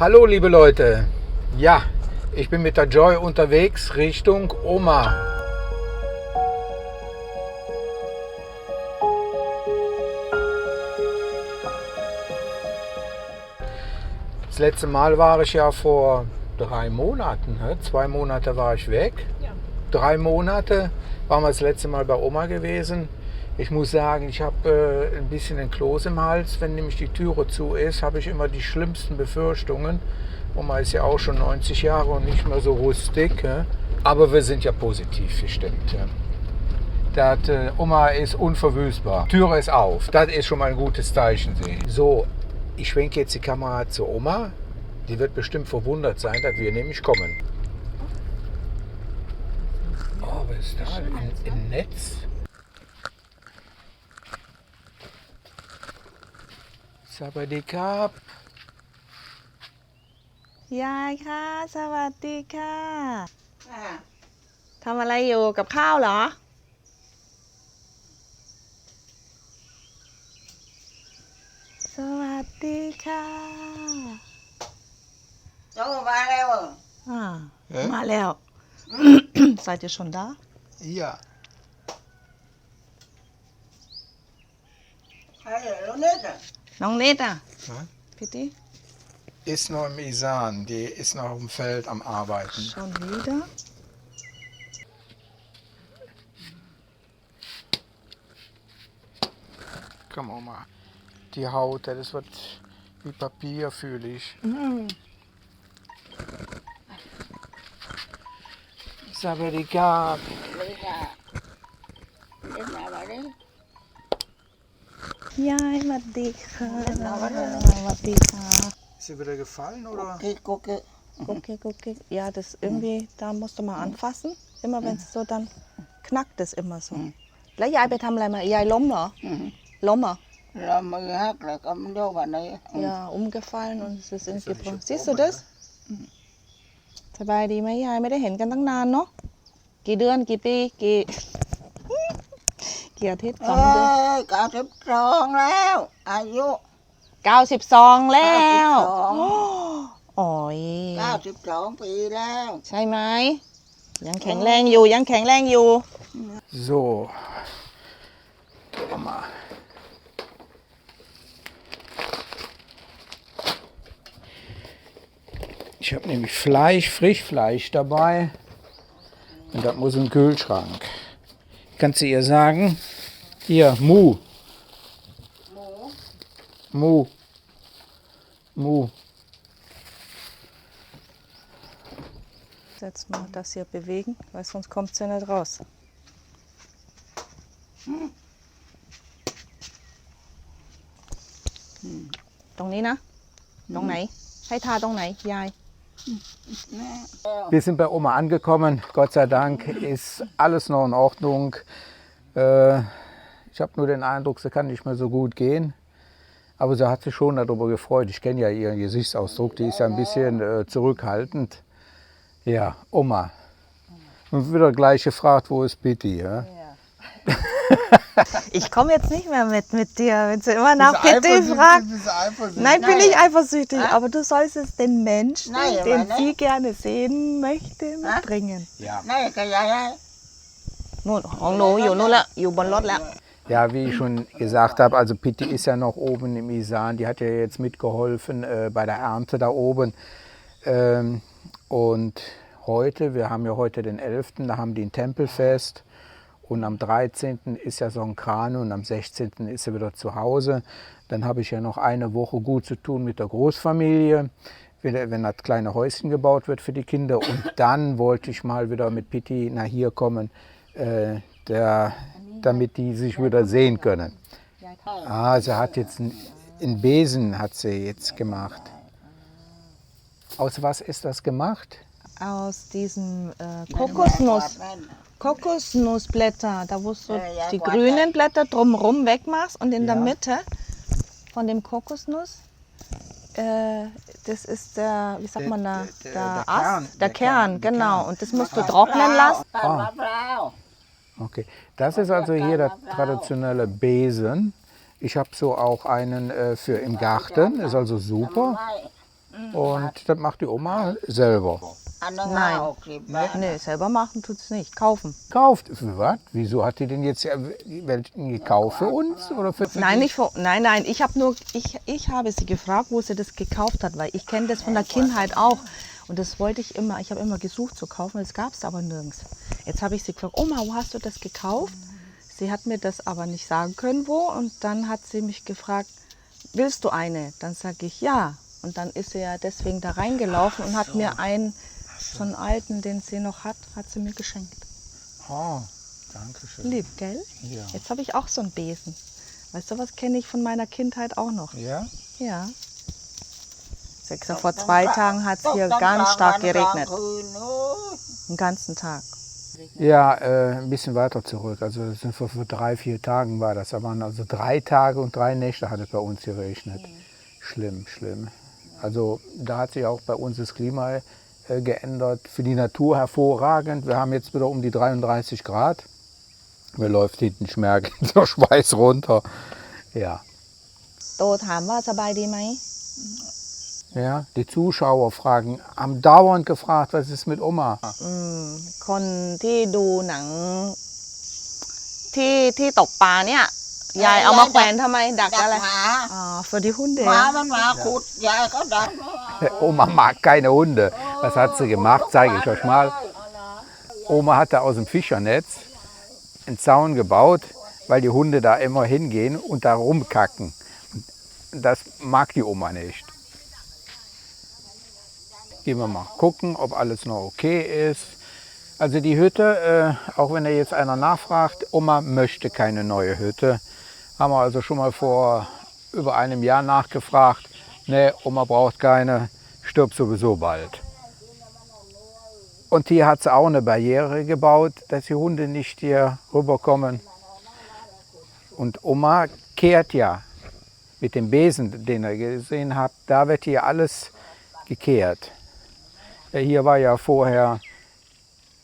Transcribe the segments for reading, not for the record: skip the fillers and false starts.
Hallo liebe Leute, ja, ich bin mit der Joy unterwegs Richtung Oma. Das letzte Mal war ich ja vor 3 Monaten, 2 Monate war ich weg. Ja. 3 Monate waren wir das letzte Mal bei Oma gewesen. Ich muss sagen, ich habe ein bisschen ein Kloß im Hals. Wenn nämlich die Türe zu ist, habe ich immer die schlimmsten Befürchtungen. Oma ist ja auch schon 90 Jahre und nicht mehr so rustig. Aber wir sind ja positiv gestimmt. Oma ist unverwüstbar. Türe ist auf. Das ist schon mal ein gutes Zeichen. So, ich schwenke jetzt die Kamera zur Oma. Die wird bestimmt verwundert sein, dass wir nämlich kommen. Oh, was ist da? Ein Netz? Sawadikap. ยายค่ะสวัสดีค่ะทำอะไรอยู่กับข้าวเหรอสวัสดีค่ะมาแล้วมาแล้ว Seid ihr schon da? Ja. Noch nicht ah? Bitte? Ist noch im Isan, die ist noch auf dem Feld am Arbeiten. Schon wieder? Komm Oma, die Haut, das wird wie Papier, fühle ich. Sawadikap. ยายสวัสดีค่ะสวัสดีค่ะ Ist dir wieder gefallen oder? Gucke. Ja, das irgendwie, da musst du mal anfassen. Immer wenn es so, dann knackt es immer so. แล้วยายไปทำอะไรมายายล้มเหรอล้มเหรอ Ja, umgefallen und es ist irgendwie gebrochen. Siehst du das? สบายดีไหมยายไม่ได้เห็นกันตั้งนานเนาะกี่เดือนกี่ปีกี่อาทิตย์2 เดือน 92แล้วอายุ 92แล้วโอ้ย 92 ปีแล้ว ใช่ไหมยังแข็งแรงอยู่ยังแข็งแรงอยู่ So. Oma. Ich habe nämlich Frischfleisch dabei und das muss im Kühlschrank. Kannst du ihr sagen? Hier, Mu. Jetzt mal das hier bewegen, weil sonst kommt sie nicht raus. Yai. Wir sind bei Oma angekommen. Gott sei Dank ist alles noch in Ordnung. Ich habe nur den Eindruck, sie kann nicht mehr so gut gehen. Aber sie hat sich schon darüber gefreut. Ich kenne ja ihren Gesichtsausdruck, die ist ja ein bisschen zurückhaltend. Ja, Oma. Und wieder gleich gefragt, wo ist Pitti? Ja? Ich komme jetzt nicht mehr mit dir, wenn sie immer nach Pitti fragt. Nein, bin ich eifersüchtig, aber du sollst es den Menschen, den sie gerne sehen möchte, mitbringen. Ja. Ja, wie ich schon gesagt habe, also Pitti ist ja noch oben im Isan, die hat ja jetzt mitgeholfen bei der Ernte da oben. Und heute, wir haben ja heute den 11., da haben die ein Tempelfest. Und am 13. ist ja Songkrano und am 16. ist er wieder zu Hause. Dann habe ich ja noch eine Woche gut zu tun mit der Großfamilie, wenn das kleine Häuschen gebaut wird für die Kinder. Und dann wollte ich mal wieder mit Pitti nach hier kommen, damit die sich wieder sehen können. Sie hat jetzt einen Besen hat sie jetzt gemacht. Aus was ist das gemacht? Aus diesem Kokosnussblätter, da wo du die grünen Blätter drumherum wegmachst und in der Mitte von dem Kokosnuss, das ist der, wie sagt man da, der Kern, genau. Und das musst du trocknen lassen. Okay, das ist also hier der traditionelle Besen. Ich habe so auch einen für im Garten, ist also super. Und das macht die Oma selber. Nein. Nee, selber machen tut es nicht. Kaufen. Kauft. Für was? Wieso hat die denn jetzt welchen gekauft? Für uns? Oder für Nein, nein. Ich habe sie gefragt, wo sie das gekauft hat, weil ich kenne das von der Kindheit auch. Und das wollte ich immer. Ich habe immer gesucht zu kaufen, das gab es aber nirgends. Jetzt habe ich sie gefragt, Oma, wo hast du das gekauft? Sie hat mir das aber nicht sagen können, wo. Und dann hat sie mich gefragt, willst du eine? Dann sage ich ja. Und dann ist sie ja deswegen da reingelaufen und hat mir so einen alten, den sie noch hat sie mir geschenkt. Oh, danke schön. Lieb, gell? Ja. Jetzt habe ich auch so einen Besen. Weißt du, was kenne ich von meiner Kindheit auch noch? Ja? Ja. Vor 2 Tagen hat es hier ganz stark geregnet. Den ganzen Tag. Ja, ein bisschen weiter zurück. Also das sind vor 3, 4 Tagen war das. Da waren also 3 Tage und 3 Nächte hat es bei uns geregnet. Schlimm, schlimm. Also da hat sich auch bei uns das Klima geändert. Für die Natur hervorragend. Wir haben jetzt wieder um die 33 Grad. Mir läuft hinten Schmerz, der Schweiß runter. Ja. โตถามว่าสบายดีไหม Ja, die Zuschauer haben dauernd gefragt, was ist mit Oma? คนที่ดูหนังที่ตกปลาเนี่ยยายเอามาแขวนทำไมดักอะไร อ๋อ für die Hunde หมามันมาขุดยายก็ดัก Oma mag keine Hunde. Was hat sie gemacht? Zeige ich euch mal. Oma hatte aus dem Fischernetz einen Zaun gebaut, weil die Hunde da immer hingehen und da rumkacken. Und das mag die Oma nicht. Gehen wir mal gucken, ob alles noch okay ist. Also die Hütte, auch wenn da jetzt einer nachfragt, Oma möchte keine neue Hütte. Haben wir also schon mal vor über einem Jahr nachgefragt. Ne, Oma braucht keine, stirbt sowieso bald. Und hier hat sie auch eine Barriere gebaut, dass die Hunde nicht hier rüberkommen. Und Oma kehrt ja mit dem Besen, den ihr gesehen habt, da wird hier alles gekehrt. Hier war ja vorher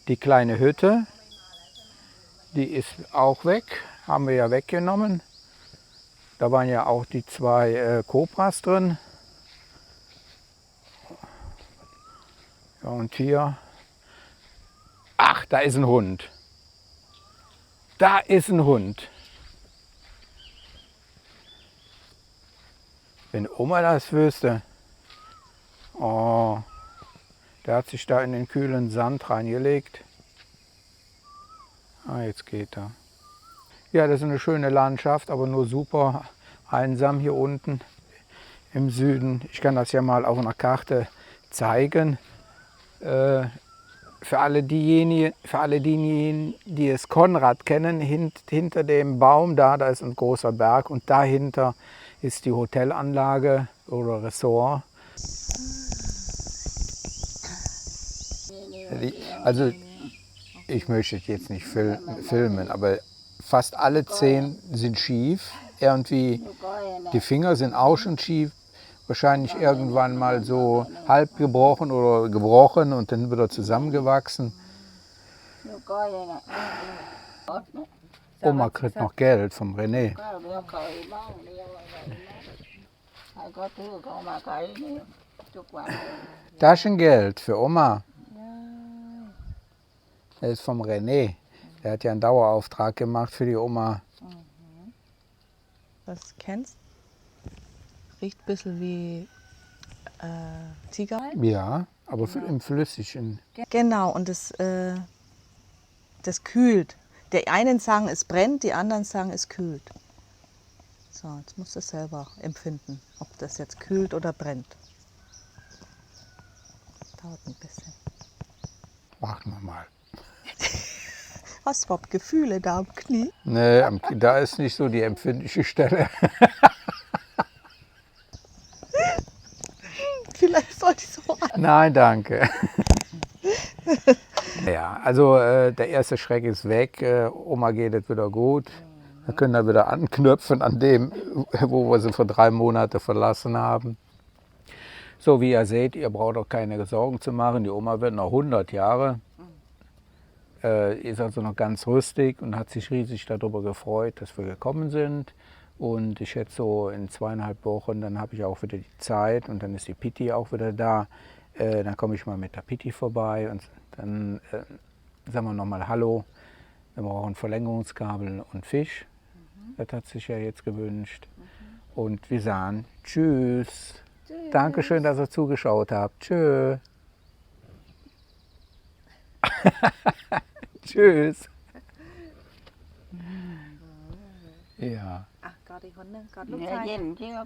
die kleine Hütte, die ist auch weg, haben wir ja weggenommen. Da waren ja auch die 2 Kobras drin. Ja, und hier, ach, da ist ein Hund. Da ist ein Hund. Wenn Oma das wüsste. Oh. Der hat sich da in den kühlen Sand reingelegt. Ah, jetzt geht er. Ja, das ist eine schöne Landschaft, aber nur super einsam hier unten im Süden. Ich kann das ja mal auf einer Karte zeigen. Für alle diejenigen, die es Konrad kennen, hinter dem Baum da ist ein großer Berg und dahinter ist die Hotelanlage oder Ressort. Also ich möchte jetzt nicht filmen, aber fast alle Zehen sind schief. Irgendwie die Finger sind auch schon schief. Wahrscheinlich irgendwann mal so halb gebrochen oder gebrochen und dann wieder zusammengewachsen. Oma kriegt noch Geld vom René. Taschengeld für Oma. Das ist vom René. Der hat ja einen Dauerauftrag gemacht für die Oma. Das kennst? Riecht ein bisschen wie Tiger. Ja, aber im Flüssigen. Genau, und das kühlt. Die einen sagen, es brennt, die anderen sagen, es kühlt. So, jetzt musst du es selber empfinden, ob das jetzt kühlt oder brennt. Dauert ein bisschen. Warten wir mal. Hast du überhaupt Gefühle da am Knie? Nee, da ist nicht so die empfindliche Stelle. Vielleicht sollte ich so an. Nein, danke. Ja, also der erste Schreck ist weg. Oma geht es wieder gut. Wir können da wieder anknüpfen an dem, wo wir sie vor 3 Monaten verlassen haben. So wie ihr seht, ihr braucht auch keine Sorgen zu machen. Die Oma wird noch 100 Jahre. Ist also noch ganz rüstig und hat sich riesig darüber gefreut, dass wir gekommen sind. Und ich schätze so in 2,5 Wochen, dann habe ich auch wieder die Zeit und dann ist die Pitti auch wieder da. Dann komme ich mal mit der Pitti vorbei und dann sagen wir nochmal Hallo. Wir brauchen Verlängerungskabel und Fisch. Das hat sich ja jetzt gewünscht. Und wir sagen Tschüss. Dankeschön, dass ihr zugeschaut habt. Tschö. Tschüss. Ja. อ่ะกอดอีกคนหนึงกอดลูก เนี่ย ชาย เย็นเชียว